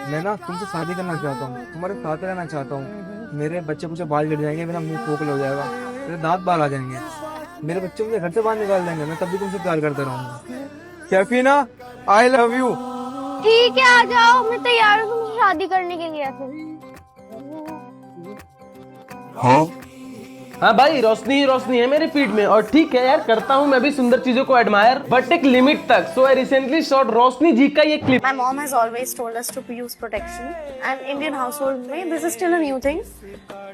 मैं ना तुमसे शादी करना चाहता हूँ, तुम्हारे साथ रहना चाहता हूँ। मेरे बच्चे मुझे बाल गिर जाएंगे, मेरा मुंह खोखला हो जाएगा, मेरे दांत बाल आ जाएंगे, मेरे बच्चे मुझे घर से बाहर निकाल देंगे, मैं तब भी तुमसे प्यार करता रहूंगा। कैफीना, आई लव यू। ठीक है, आ जाओ, मैं तैयार हूँ तुमसे शादी करने के लिए। हाँ भाई, रोशनी ही रोशनी है मेरी फीड में। और ठीक है यार, करता हूँ मैं भी सुंदर चीजों को एडमायर, बट एक लिमिट तक। सो आई रिसेंटली शॉट रोशनी जी का ये clip. My mom has always told us to use protection, and Indian household में this is still a new thing.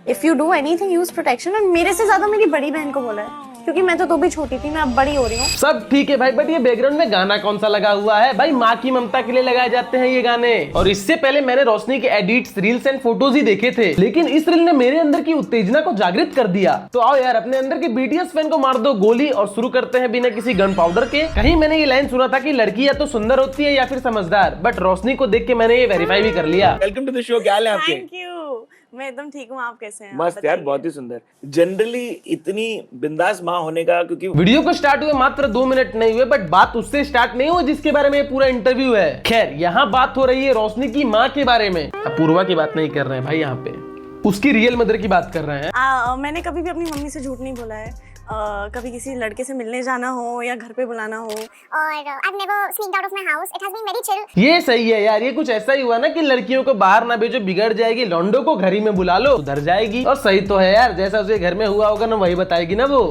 If you do anything, use protection. और मेरे से ज्यादा मेरी बड़ी बहन को बोला है, क्योंकि मैं तो भी छोटी थी, मैं अब बड़ी हो रही हूँ। सब ठीक है भाई, बट ये बैकग्राउंड में गाना कौन सा लगा हुआ है भाई? माँ की ममता के लिए लगाए जाते हैं ये गाने। और इससे पहले मैंने रोशनी के एडिट्स, रील्स एंड फोटोज ही देखे थे, लेकिन इस रील ने मेरे अंदर की उत्तेजना को जागृत कर दिया। तो आओ यार, अपने अंदर के बीटीएस फैन को मार दो गोली और शुरू करते हैं बिना किसी गन पाउडर के। कहीं मैंने ये लाइन सुना था कि लड़की या तो सुंदर होती है या फिर समझदार, बट रोशनी को देख के मैंने ये वेरीफाई भी कर लिया। Welcome to the show. क्या हाल है आपके? थैंक यू, मैं एकदम ठीक हूँ। आप कैसे हैं? मस्त यार, बहुत ही सुंदर। जनरली इतनी बिंदास माँ होने का, क्योंकि वीडियो को स्टार्ट हुए मात्र 2 मिनट नहीं हुए, बट बात उससे स्टार्ट नहीं हुई जिसके बारे में ये पूरा इंटरव्यू है। खैर, यहाँ बात हो रही है रोशनी की माँ के बारे में। अपूर्वा की बात नहीं कर रहे हैं भाई, यहाँ पे उसकी रियल मदर की बात कर रहे हैं। मैंने कभी भी अपनी मम्मी से झूठ नहीं बोला है। कभी किसी लड़के से मिलने जाना हो या घर पे बुलाना हो, और I've never sneaked out of my house. It has been very chill. ये सही है यार, ये कुछ ऐसा ही हुआ ना कि लड़कियों को बाहर ना भेजो, बिगड़ जाएगी, लौंडो को घर ही में बुला लो, सुधर जाएगी। और सही तो है यार, जैसा उसे घर में हुआ होगा ना वही बताएगी ना वो।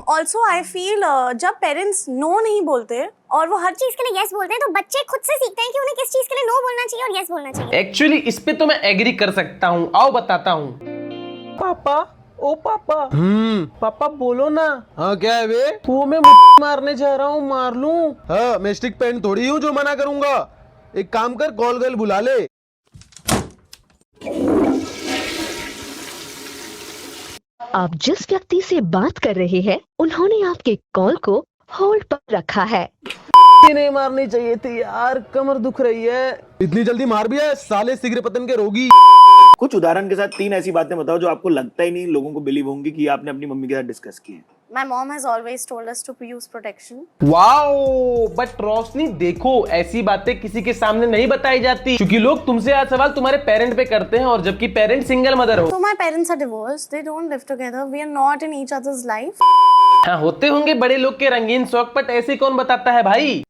ऑल्सो आई फील जब पेरेंट्स नो नहीं बोलते और वो हर चीज के लिए यस बोलते हैं, तो बच्चे खुद से सीखते हैं कि उन्हें किस चीज के लिए नो बोलना चाहिए और यस बोलना चाहिए। एक्चुअली इस पे तो मैं एग्री कर सकता हूँ। आओ बताता हूँ। पापा, ओ पापा। पापा बोलो ना। हाँ क्या है बे? वो मैं मारने जा रहा हूँ, मार लूं? हाँ, मैं स्टिक पेन थोड़ी हूँ जो मना करूंगा। एक काम कर, कॉल गर्ल बुला ले। आप जिस व्यक्ति से बात कर रहे हैं उन्होंने आपके कॉल को होल्ड पर रखा है। नहीं मारनी चाहिए थी यार, कमर दुख रही है। इतनी जल्दी मार भी है साले सिगरे पतन के रोगी। कुछ उदाहरण के साथ 3 ऐसी बातें बताओ जो आपको लगता ही नहीं लोगों को बिलीव होंगी कि आपने अपनी मम्मी के साथ डिस्कस की है। My mom has always told us to use protection. Wow, but Roshni देखो, ऐसी बातें किसी के सामने नहीं बताई जाती, क्योंकि लोग तुमसे आज सवाल तुम्हारे पेरेंट पे करते हैं, और जबकि पेरेंट सिंगल मदर हो। So my parents are divorced. They don't live together. We are not in each other's life. हाँ, होते होंगे बड़े लोग के रंगीन शौक, बट ऐसे कौन बताता है भाई?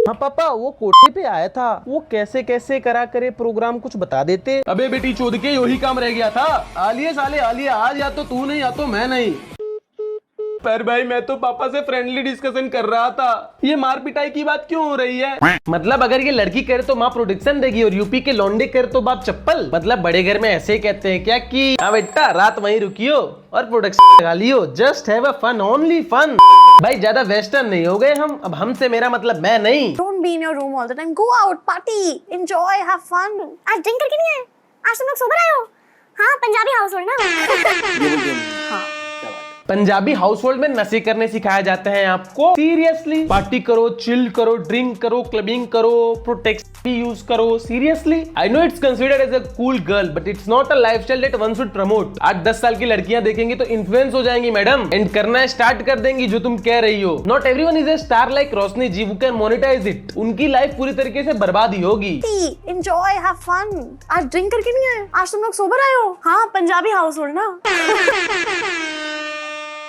हाँ पापा, वो कोठी पे आया था, वो कैसे कैसे करा करे प्रोग्राम कुछ बता देते। अबे बेटी चोद के यही काम रह गया था। आलिए साले आलिए, आज या तो तू नहीं या तो मैं नहीं। पर भाई मैं तो पापा से फ्रेंडली डिस्कशन कर रहा था, ये मार पिटाई की बात क्यों हो रही है? मतलब अगर ये लड़की करे तो माँ प्रोटेक्शन देगी और यूपी के लौंडे करे तो बाप चप्पल। मतलब बड़े घर में ऐसे ही कहते हैं क्या कि हाँ बेटा रात वहीं रुकियो और प्रोटेक्शन लगा लियो, just have a fun, only fun. भाई ज्यादा वेस्टर्न नहीं हो गए हम? अब हमसे मेरा मतलब मैं नहीं। Don't be in your room all the time. Go out, party, enjoy, have fun. आज ड्रिंक करके नहीं आए? आज तुम लोग सोबर आए हो? हाँ, पंजाबी हाउस होल्ड ना। हाँ। पंजाबी हाउसहोल्ड में नशे करने सिखाए जाते हैं आपको? सीरियसली? पार्टी करो, चिल करो, ड्रिंक करो, क्लबिंग करो, प्रोटेक्शन भी यूज करो? Seriously? I know it's considered as a cool girl, but it's not a lifestyle that one should promote. 8-10 साल की लड़कियां देखेंगी तो इन्फ्लुएंस हो जाएंगी मैडम, एंड करना स्टार्ट कर देंगी जो तुम कह रही हो। Not everyone is a star like Roshni ji, who can monetize it। उनकी लाइफ पूरी तरीके से बर्बाद ही होगी। Enjoy, have fun. आज ड्रिंक करके नहीं आए? आज तुम लोग सोबर आए हो? हाँ, पंजाबी हाउस होल्ड ना।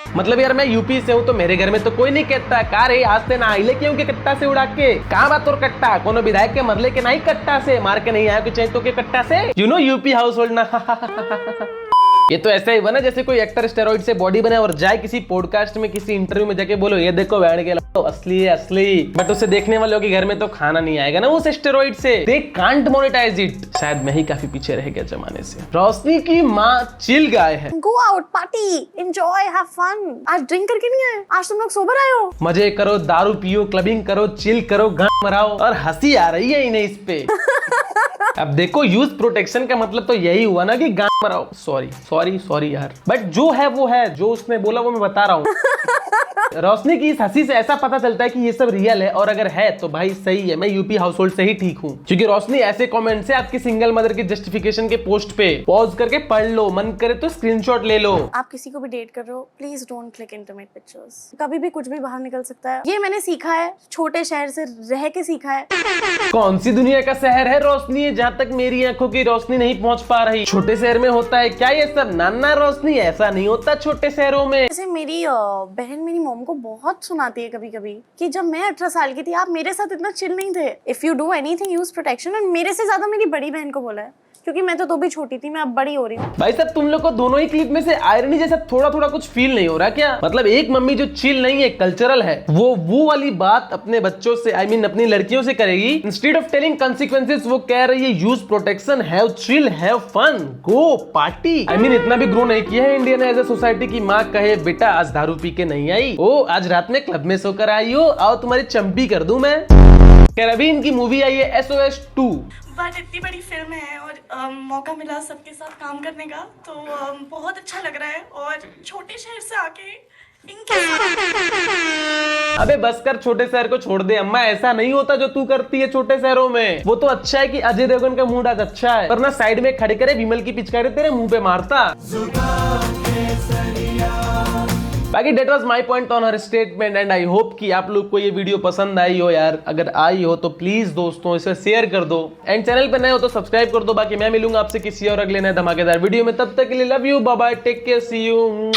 मतलब यार मैं यूपी से हूँ तो मेरे घर में तो कोई नहीं कहता का रे आज से ना आइले क्यों के कट्टा से उड़ा के। कहाँ बात और कट्टा, कोनो विधायक के मरले के नहीं कट्टा से, मार के नहीं आया कुछ तो के कट्टा से। You know UP house hold ना। ये तो ऐसा ही बना जैसे कोई एक्टर स्टेरॉइड से बॉडी बनाए और जाए किसी पॉडकास्ट में किसी इंटरव्यू में जाके बोलो ये देखो बैंड के तो असली है असली, बट उसे देखने वालों के घर में तो खाना नहीं आएगा ना उस स्टेरॉइड से। They can't monetize it. शायद मैं ही काफी पीछे रह गया जमाने से। रोशनी की माँ चिल गाय है। Go out, party, enjoy, have fun. आज ड्रिंक करके नहीं आए? आज तुम लोग सोबर आए हो? मजे करो, दारू पियो, क्लबिंग करो, चिल करो, गान मराओ, और हंसी आ रही है इन्हें इस पे। अब देखो, यूज प्रोटेक्शन का मतलब तो यही हुआ ना कि गान मराओ। सॉरी यार, बट जो है वो है, जो उसने बोला वो मैं बता रहा हूँ। रोशनी की इस हंसी से ऐसा पता चलता है कि ये सब रियल है, और अगर है तो भाई सही है, मैं यूपी हाउस होल्ड से ही ठीक हूँ। क्योंकि रोशनी ऐसे कमेंट से आपकी सिंगल मदर की जस्टिफिकेशन के पोस्ट पे पॉज करके पढ़ लो, मन करे तो स्क्रीनशॉट ले लो। आप किसी को भी डेट कर रहे हो, please don't click intimate pictures. कभी भी कुछ भी बाहर निकल सकता है, ये मैंने सीखा है, छोटे शहर से रह के सीखा है। कौन सी दुनिया का शहर है रोशनी जहाँ तक मेरी आंखों की रोशनी नहीं पहुँच पा रही? छोटे शहर में होता है क्या ये सब? नाना रोशनी, ऐसा नहीं होता छोटे शहरों में। जैसे मेरी बहन मेरी मॉम को बहुत सुनाती है कभी कभी कि जब मैं 18 साल की थी आप मेरे साथ इतना चिल नहीं थे। If you do anything use protection. और मेरे से ज्यादा मेरी बड़ी बहन को बोला है, क्योंकि मैं तो भी छोटी थी, मैं अब बड़ी हो रही हूँ। भाई साहब तुम लोग को दोनों ही क्लिप में से आयरनी जैसा थोड़ा थोड़ा कुछ फील नहीं हो रहा क्या? मतलब एक मम्मी जो चिल नहीं है, कल्चरल है, वो वाली बात अपने बच्चों से, आई मीन अपनी लड़कियों से करेगी। इंस्टेड ऑफ टेलिंग कंसिक्वेंसेस वो कह रही है use protection, have chill, have fun, go party. I mean इतना भी ग्रो नहीं किया है इंडिया ने एज ए सोसाइटी की माँ कहे बेटा आज दारू पी के नहीं आई, ओ आज रात में क्लब में सोकर आई हो, आओ तुम्हारी चंपी कर दूं मैं। खैर अभी इनकी मूवी आई है SOS 2। बट इतनी बड़ी फिल्म है और मौका मिला सबके साथ काम करने का, तो बहुत अच्छा लग रहा है। और छोटे शहर से आके इनके अबे बस कर, छोटे शहर को छोड़ दे अम्मा, ऐसा नहीं होता जो तू करती है छोटे शहरों में। वो तो अच्छा है कि अजय देवगन का मूड आज अच्छा है, वरना साइड में खड़े करे विमल की पिचकारी तेरे मुंह पे मारता। बाकी that was my point on her statement and I hope कि आप लोग को ये वीडियो पसंद आई हो यार। अगर आई हो तो प्लीज दोस्तों इसे शेयर कर दो, एंड चैनल पे नए हो तो सब्सक्राइब कर दो। बाकी मैं मिलूंगा आपसे किसी और अगले नए धमाकेदार वीडियो में, तब तक के लिए love you, bye bye, take care, see you.